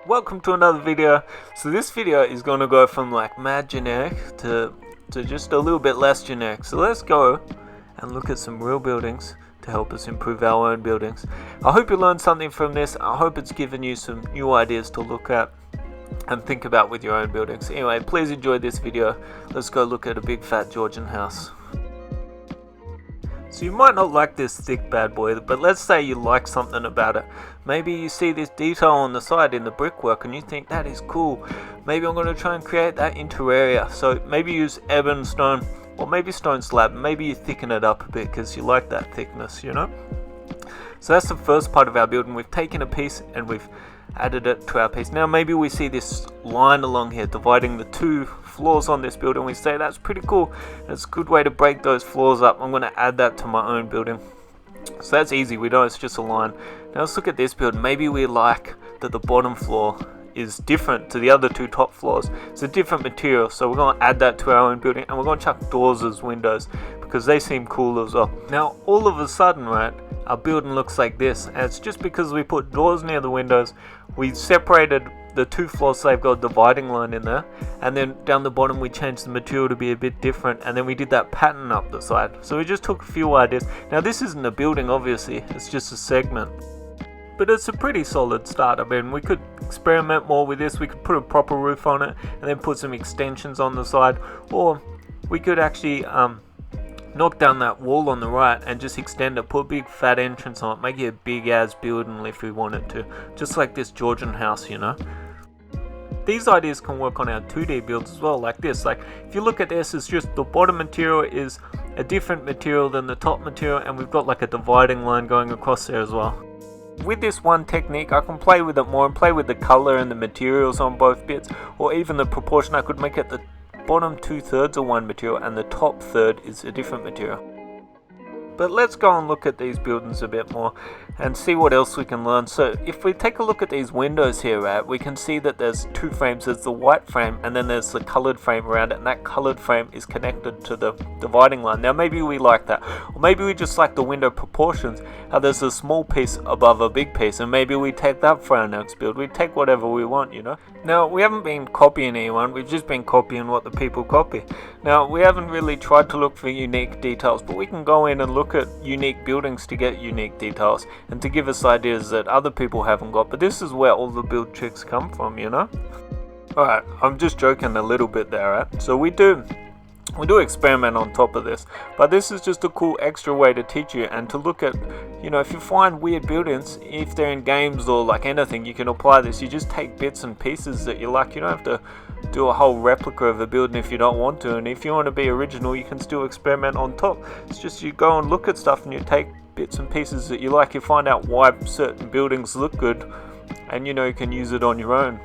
Welcome to another video. So this video is going to go from like mad generic to just a little bit less generic. So let's go and look at some real buildings to help us improve our own buildings. I hope you learned something from this. I hope it's given you some new ideas to look at and think about with your own buildings. Anyway, please enjoy this video. Let's go look at a big fat Georgian house. So you might not like this thick bad boy, but let's say you like something about it. Maybe you see this detail on the side in the brickwork and you think that is cool. Maybe I'm going to try and create that in Terraria. So maybe use ebon stone or maybe stone slab. Maybe you thicken it up a bit because you like that thickness, you know. So that's the first part of our building. We've taken a piece and we've added it to our piece. Now maybe we see this line along here dividing the two floors on this building. We say that's pretty cool. It's a good way to break those floors up. I'm going to add that to my own building. So that's easy. We know it's just a line. Now let's look at this building. Maybe we like that the bottom floor is different to the other two top floors. It's a different material, so we're going to add that to our own building, and we're going to chuck doors as windows because they seem cool as well. Now all of a sudden, right, our building looks like this, and it's just because we put doors near the windows. We separated the two floors so they've got a dividing line in there, and then down the bottom we changed the material to be a bit different, and then we did that pattern up the side. So we just took a few ideas. Now this isn't a building, obviously, it's just a segment, but it's a pretty solid start. I mean, we could experiment more with this. We could put a proper roof on it and then put some extensions on the side, or we could actually knock down that wall on the right and just extend it, put a big fat entrance on it, make it a big ass building if we wanted to, just like this Georgian house, you know. These ideas can work on our 2D builds as well, like this. Like if you look at this, it's just the bottom material is a different material than the top material, and we've got like a dividing line going across there as well. With this one technique, I can play with it more and play with the color and the materials on both bits, or even the proportion. I could make it the bottom 2/3 are one material and the top third is a different material. But let's go and look at these buildings a bit more and see what else we can learn. So if we take a look at these windows here, right, we can see that there's two frames. There's the white frame and then there's the colored frame around it, and that colored frame is connected to the dividing line. Now maybe we like that, or maybe we just like the window proportions, how there's a small piece above a big piece, and maybe we take that for our next build. We take whatever we want, you know. Now we haven't been copying anyone, we've just been copying what the people copy. Now we haven't really tried to look for unique details, but we can go in and look at unique buildings to get unique details and to give us ideas that other people haven't got. But this is where all the build tricks come from, you know. Alright, I'm just joking a little bit there, right? So we do experiment on top of this, but this is just a cool extra way to teach you and to look at, you know, if you find weird buildings, if they're in games or like anything, you can apply this. You just take bits and pieces that you like. You don't have to do a whole replica of a building if you don't want to, and if you want to be original, you can still experiment on top. It's just you go and look at stuff and you take bits and pieces that you like. You find out why certain buildings look good, and you know you can use it on your own.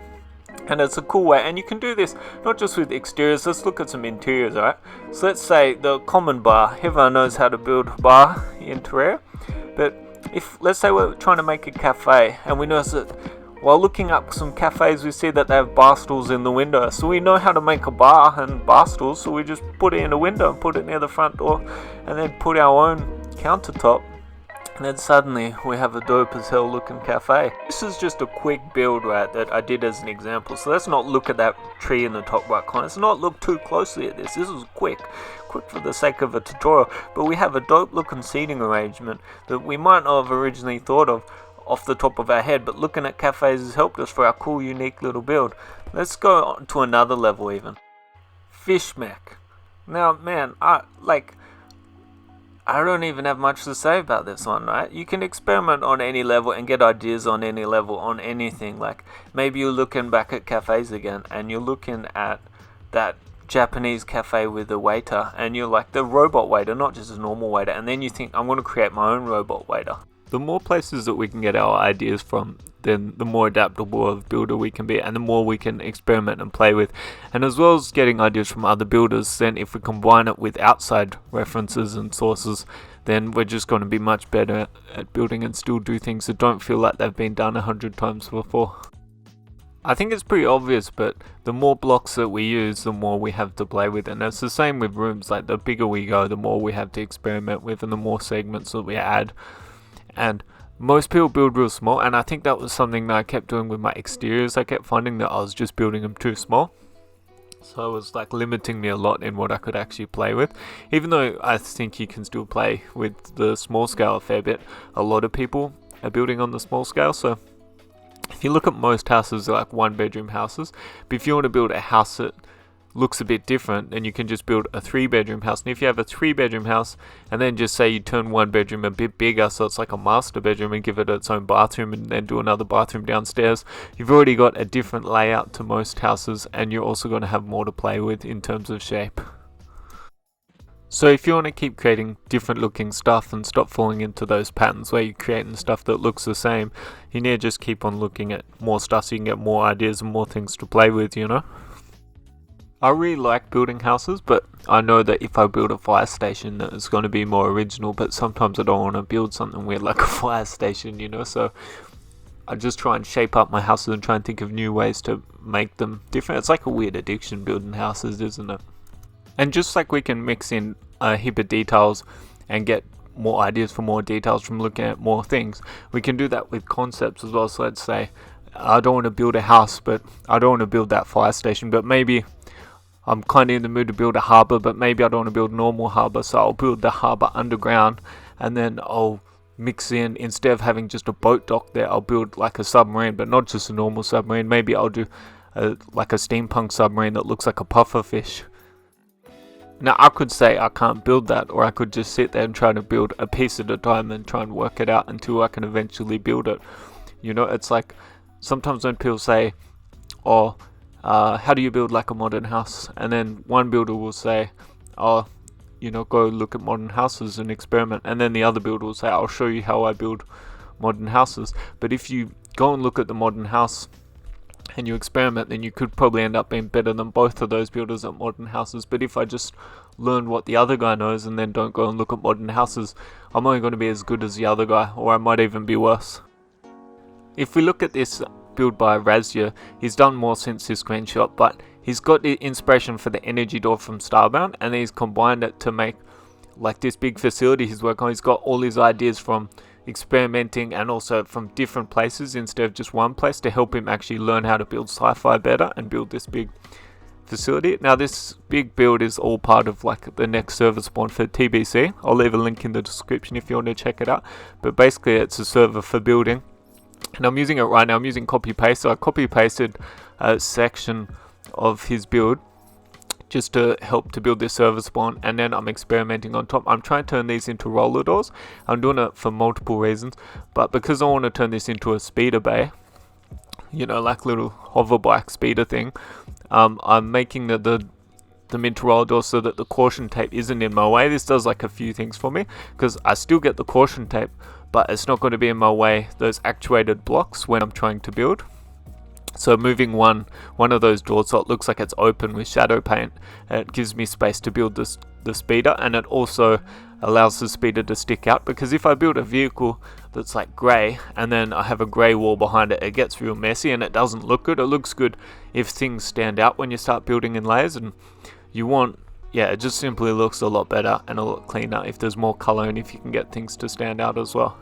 And it's a cool way, and you can do this not just with exteriors. Let's look at some interiors, alright? So let's say the common bar. Everyone knows how to build a bar in Terraria, but if let's say we're trying to make a cafe, and we notice that while looking up some cafes we see that they have bar stools in the window. So we know how to make a bar and bar stools, so we just put it in a window and put it near the front door, and then put our own countertop. And then suddenly we have a dope as hell looking cafe. This is just a quick build, right, that I did as an example. So let's not look at that tree in the top right corner. Let's not look too closely at this. This is quick for the sake of a tutorial. But we have a dope looking seating arrangement that we might not have originally thought of off the top of our head, but looking at cafes has helped us for our cool unique little build. Let's go on to another level even. Fish mech. Now man, I don't even have much to say about this one, right? You can experiment on any level and get ideas on any level on anything. Like maybe you're looking back at cafes again and you're looking at that Japanese cafe with the waiter and you're like the robot waiter, not just a normal waiter, and then you think I'm going to create my own robot waiter. The more places that we can get our ideas from, then the more adaptable of builder we can be, and the more we can experiment and play with. And as well as getting ideas from other builders, then if we combine it with outside references and sources, then we're just going to be much better at building and still do things that don't feel like they've been done 100 times before. I think it's pretty obvious, but the more blocks that we use, the more we have to play with. And it's the same with rooms. Like the bigger we go, the more we have to experiment with and the more segments that we add. And Most people build real small, and I think that was something that I kept doing with my exteriors. I kept finding that I was just building them too small. So it was like limiting me a lot in what I could actually play with. Even though I think you can still play with the small scale a fair bit, a lot of people are building on the small scale. So if you look at most houses, they're like 1-bedroom houses. But if you want to build a house that looks a bit different, then you can just build a 3-bedroom house. And if you have a 3-bedroom house and then just say you turn one bedroom a bit bigger, so it's like a master bedroom, and give it its own bathroom and then do another bathroom downstairs, you've already got a different layout to most houses, and you're also going to have more to play with in terms of shape. So if you want to keep creating different looking stuff and stop falling into those patterns where you're creating stuff that looks the same, you need to just keep on looking at more stuff so you can get more ideas and more things to play with, you know? I really like building houses, but I know that if I build a fire station that it's going to be more original, but sometimes I don't want to build something weird like a fire station, you know, so I just try and shape up my houses and try and think of new ways to make them different. It's like a weird addiction building houses, isn't it? And just like we can mix in a heap of details and get more ideas for more details from looking at more things, we can do that with concepts as well. So let's say I don't want to build a house, but I don't want to build that fire station, but maybe I'm kind of in the mood to build a harbour, but maybe I don't want to build a normal harbour, so I'll build the harbour underground, and then I'll mix in, instead of having just a boat dock there, I'll build like a submarine, but not just a normal submarine. Maybe I'll do like a steampunk submarine that looks like a puffer fish. Now I could say I can't build that, or I could just sit there and try to build a piece at a time and try and work it out until I can eventually build it. You know, it's like sometimes when people say, oh, how do you build like a modern house? And then one builder will say, oh, you know, go look at modern houses and experiment. And then the other builder will say, I'll show you how I build modern houses. But if you go and look at the modern house and you experiment, then you could probably end up being better than both of those builders at modern houses. But if I just learn what the other guy knows and then don't go and look at modern houses, I'm only going to be as good as the other guy, or I might even be worse. If we look at this build by Razia, he's done more since his screenshot, but he's got the inspiration for the energy door from Starbound, and he's combined it to make like this big facility he's working on. He's got all his ideas from experimenting and also from different places instead of just one place, to help him actually learn how to build sci-fi better and build this big facility. Now this big build is all part of like the next server spawn for TBC. I'll leave a link in the description if you want to check it out, but basically it's a server for building. And I'm using it right now. I'm using copy paste. So I copy pasted a section of his build just to help to build this server spawn, and then I'm experimenting on top. I'm trying to turn these into roller doors. I'm doing it for multiple reasons, but because I want to turn this into a speeder bay, you know, like little hover bike speeder thing, I'm making them into roller doors so that the caution tape isn't in my way. This does like a few things for me, because I still get the caution tape, but it's not going to be in my way, those actuated blocks, when I'm trying to build. So moving one of those doors so it looks like it's open with shadow paint, it gives me space to build the speeder, and it also allows the speeder to stick out, because if I build a vehicle that's like grey and then I have a grey wall behind it, it gets real messy and it doesn't look good. It looks good if things stand out when you start building in layers, and it just simply looks a lot better and a lot cleaner if there's more colour and if you can get things to stand out as well.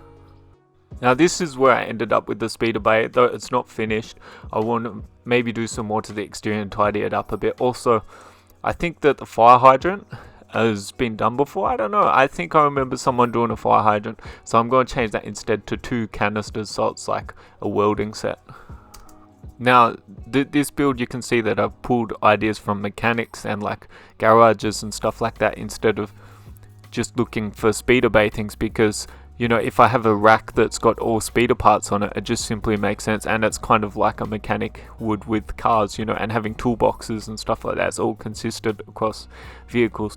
Now this is where I ended up with the speeder bay, though it's not finished. I want to maybe do some more to the exterior and tidy it up a bit. Also, I think that the fire hydrant has been done before. I don't know. I think I remember someone doing a fire hydrant, so I'm going to change that instead to 2 canisters, so it's like a welding set. Now this build, you can see that I've pulled ideas from mechanics and like garages and stuff like that, instead of just looking for speeder bay things, because you know, if I have a rack that's got all speeder parts on it, it just simply makes sense, and it's kind of like a mechanic would with cars, you know, and having toolboxes and stuff like that. It's all consistent across vehicles.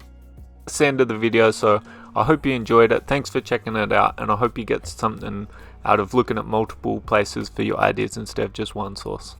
That's the end of the video, so I hope you enjoyed it. Thanks for checking it out, and I hope you get something out of looking at multiple places for your ideas instead of just one source.